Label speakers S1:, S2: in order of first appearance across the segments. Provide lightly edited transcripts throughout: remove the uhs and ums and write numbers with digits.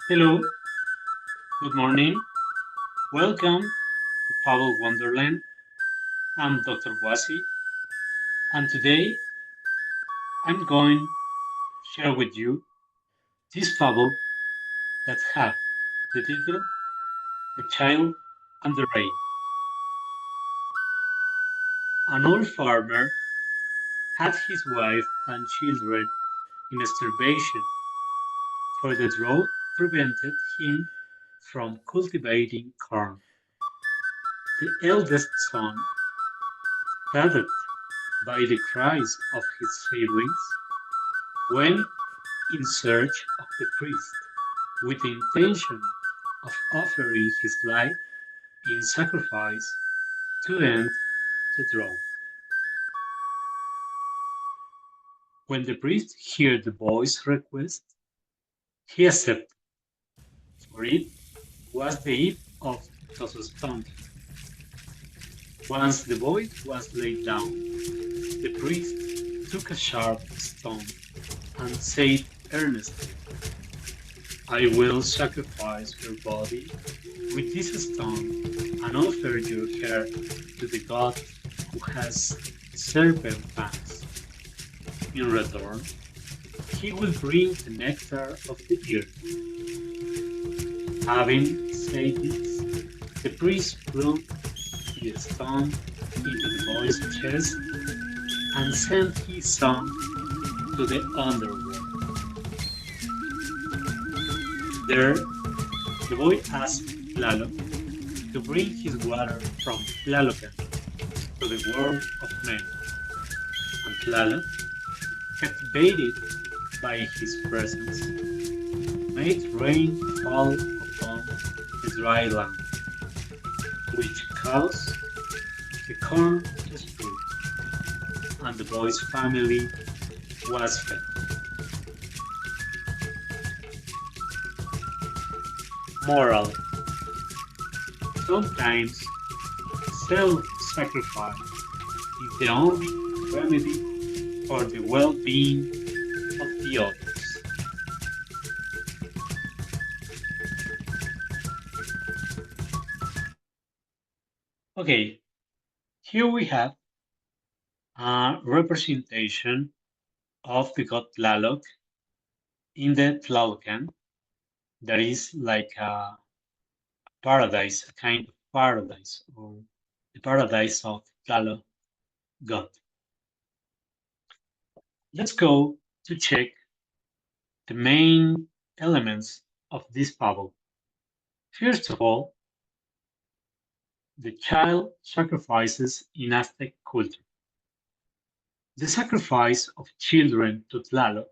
S1: Hello, good morning. Welcome to Fable Wonderland. I'm Dr. Wasi, and today I'm going to share with you this fable that have the title The Child and the Rain. An old farmer had his wife and children in starvation, for the drought prevented him from cultivating corn. The eldest son, saddened by the cries of his siblings, went in search of the priest, with the intention of offering his life in sacrifice to end the drought. When the priest heard the boy's request, he accepted, for it was the eve of Tosostanti. Once the boy was laid down, the priest took a sharp stone and said earnestly, I will sacrifice your body with this stone and offer your hair to the god who has serpent fangs. In return, he will bring the nectar of the earth. Having said this, the priest plunged the stone into the boy's chest and sent his son to the underworld. There, the boy asked Tlaloc to bring his water from Tlalocan to the world of men, and Tlaloc, captivated by his presence, made rain fall upon the dry land, which caused the corn to sprout, and the boy's family was fed. Moral: sometimes self-sacrifice is the only remedy for the well-being of the others. Okay, here we have a representation of the god Tlaloc in the Tlalocan. That is like a paradise, a kind of paradise, or the paradise of Tlaloc god. Let's go to check the main elements of this fable. First of all, the child sacrifices in Aztec culture. The sacrifice of children to Tlaloc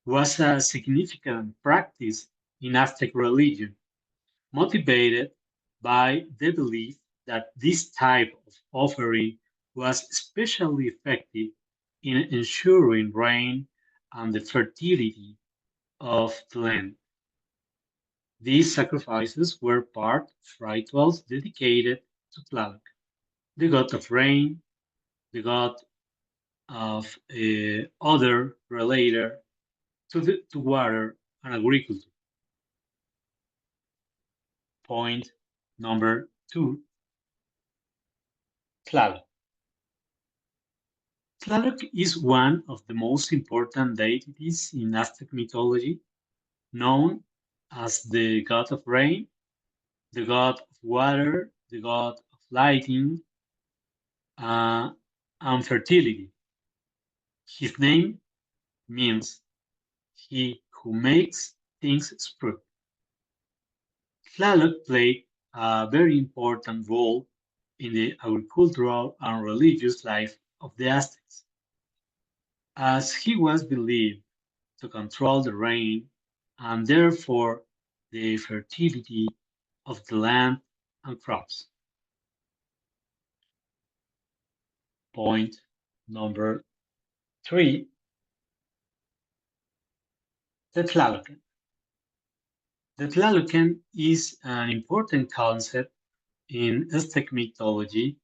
S1: was a significant practice in Aztec religion, motivated by the belief that this type of offering was especially effective in ensuring rain and the fertility of the land. These sacrifices were part of rituals dedicated to Tlaloc, the god of rain, the god of other related to water and agriculture. Point number two, Tlaloc. Tlaloc is one of the most important deities in Aztec mythology, known as the god of rain, the god of water, the god of lighting, uh, and fertility. His name means he who makes things sprout. Tlaloc played a very important role in the agricultural and religious life of the Aztecs, as he was believed to control the rain and therefore the fertility of the land and crops. Point number three, the Tlalocan. The Tlalocan is an important concept in Aztec mythology,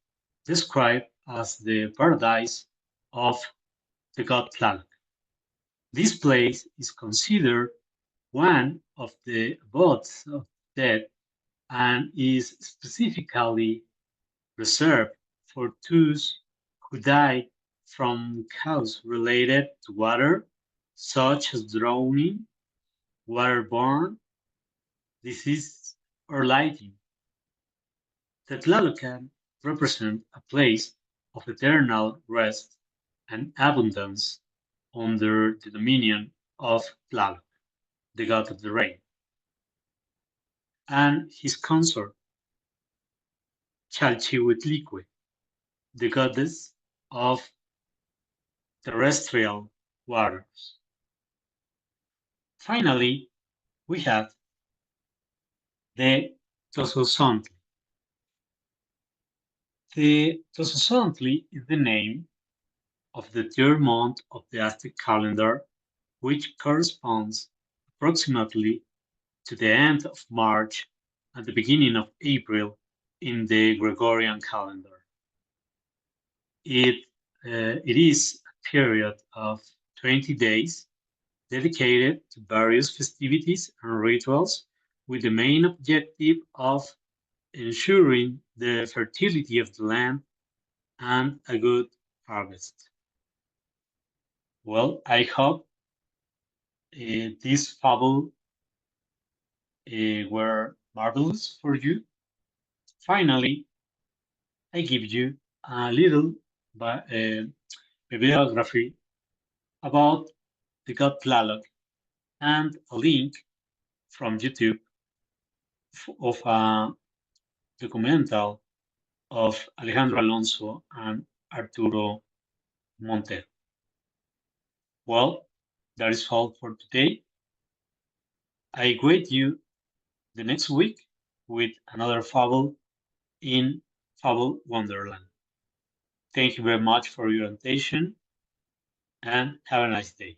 S1: described as the paradise of the god Tlaloc. This place is considered one of the abodes of death and is specifically reserved for those who died from causes related to water, such as drowning, waterborne disease, or lighting. The Tlalocan represent a place of eternal rest and abundance under the dominion of Tlaloc, the god of the rain, and his consort Chalchihuitlicue, the goddess of terrestrial waters. Finally, we have the Tozozontli. The Tozozontli is the name of the third month of the Aztec calendar, which corresponds approximately to the end of March and the beginning of April in the Gregorian calendar. It is a period of 20 days dedicated to various festivities and rituals with the main objective of ensuring the fertility of the land and a good harvest. Well, I hope this fable were marvelous for you. Finally, I give you a little bibliography about the god Tlaloc and a link from YouTube of a documental of Alejandro Alonso and Arturo Montero. Well, that is all for today. I greet you the next week with another fable in Fable Wonderland. Thank you very much for your attention and have a nice day.